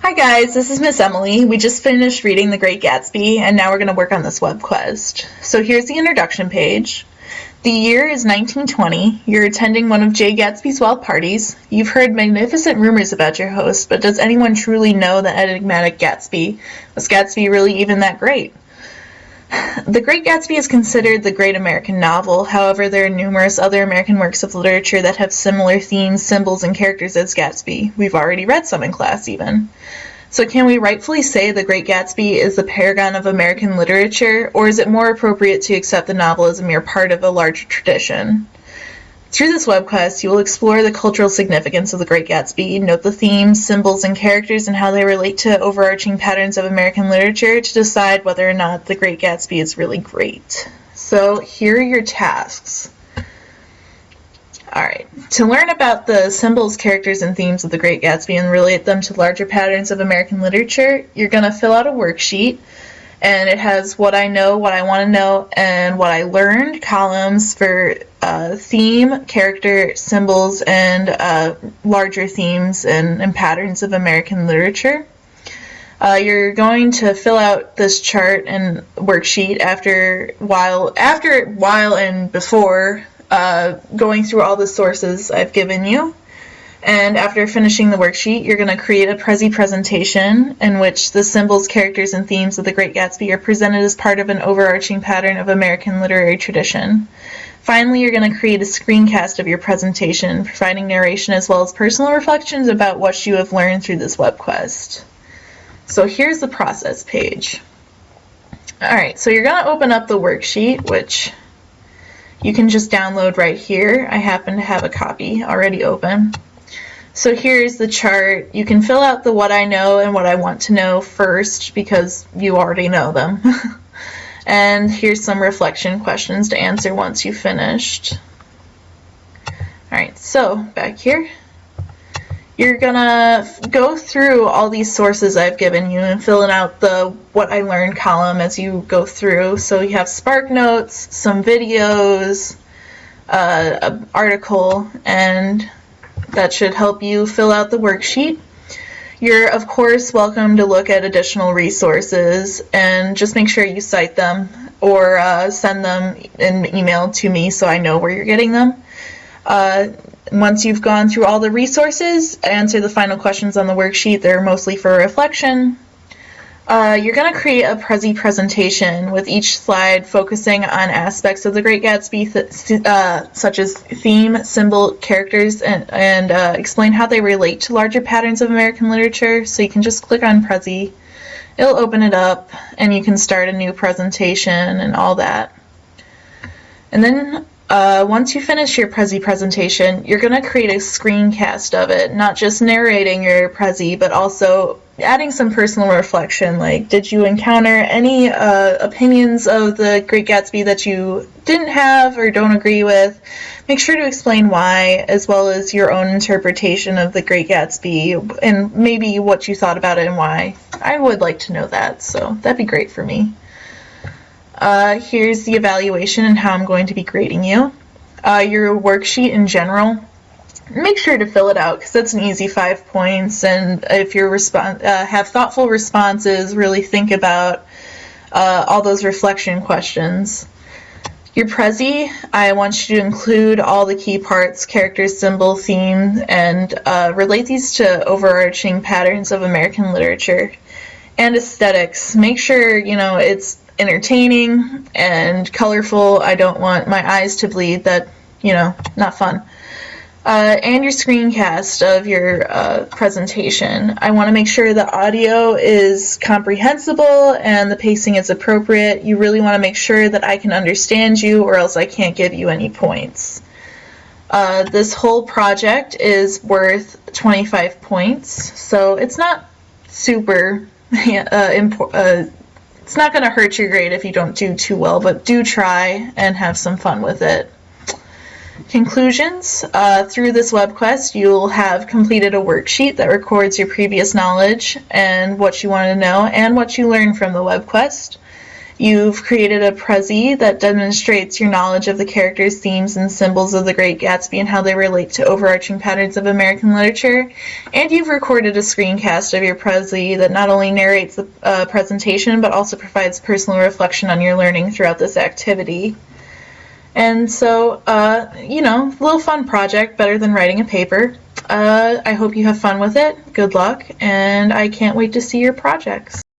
Hi guys, this is Miss Emily. We just finished reading The Great Gatsby and now we're going to work on this web quest. So here's the introduction page. The year is 1920. You're attending one of J. Gatsby's wild parties. You've heard magnificent rumors about your host, but does anyone truly know the enigmatic Gatsby? Was Gatsby really even that great? The Great Gatsby is considered the great American novel. However, there are numerous other American works of literature that have similar themes, symbols, and characters as Gatsby. We've already read some in class, even. So can we rightfully say The Great Gatsby is the paragon of American literature, or is it more appropriate to accept the novel as a mere part of a larger tradition? Through this webquest, you will explore the cultural significance of The Great Gatsby, note the themes, symbols, and characters and how they relate to overarching patterns of American literature to decide whether or not The Great Gatsby is really great. So here are your tasks. Alright, to learn about the symbols, characters, and themes of The Great Gatsby and relate them to larger patterns of American literature, you're going to fill out a worksheet. And it has what I know, what I want to know, and what I learned columns for theme, character, symbols, and larger themes and patterns of American literature. You're going to fill out this chart and worksheet while and before going through all the sources I've given you. And after finishing the worksheet, you're going to create a Prezi presentation in which the symbols, characters, and themes of The Great Gatsby are presented as part of an overarching pattern of American literary tradition. Finally, you're going to create a screencast of your presentation, providing narration as well as personal reflections about what you have learned through this web quest. So here's the process page. Alright, so you're going to open up the worksheet, which you can just download right here. I happen to have a copy already open. So here's the chart. You can fill out the what I know and what I want to know first because you already know them. And here's some reflection questions to answer once you've finished. Alright, so back here. You're gonna go through all these sources I've given you and fill out the what I learned column as you go through. So you have Spark Notes, some videos, an article, and that should help you fill out the worksheet. You're, of course, welcome to look at additional resources and just make sure you cite them or send them in email to me so I know where you're getting them. Once you've gone through all the resources, answer the final questions on the worksheet. They're mostly for reflection. You're going to create a Prezi presentation with each slide focusing on aspects of The Great Gatsby, such as theme, symbol, characters, and explain how they relate to larger patterns of American literature. So you can just click on Prezi. It'll open it up, and you can start a new presentation and all that. And then once you finish your Prezi presentation, you're going to create a screencast of it, not just narrating your Prezi, but also adding some personal reflection, like did you encounter any opinions of The Great Gatsby that you didn't have or don't agree with? Make sure to explain why, as well as your own interpretation of The Great Gatsby and maybe what you thought about it and why. I would like to know that, so that'd be great for me. Here's the evaluation and how I'm going to be grading you. Your worksheet in general, make sure to fill it out because it's an easy 5 points, and if you have thoughtful responses, really think about all those reflection questions. Your Prezi, I want you to include all the key parts, characters, symbol, theme, and relate these to overarching patterns of American literature. And aesthetics, make sure it's entertaining and colorful. I don't want my eyes to bleed. That, not fun. And your screencast of your presentation. I want to make sure the audio is comprehensible and the pacing is appropriate. You really want to make sure that I can understand you or else I can't give you any points. This whole project is worth 25 points, so it's not super important. It's not going to hurt your grade if you don't do too well, but do try and have some fun with it. Conclusions. Through this web quest, you'll have completed a worksheet that records your previous knowledge and what you want to know and what you learned from the web quest. You've created a Prezi that demonstrates your knowledge of the characters, themes, and symbols of The Great Gatsby and how they relate to overarching patterns of American literature. And you've recorded a screencast of your Prezi that not only narrates the presentation, but also provides personal reflection on your learning throughout this activity. And so, you know, a little fun project, better than writing a paper. I hope you have fun with it. Good luck, and I can't wait to see your projects.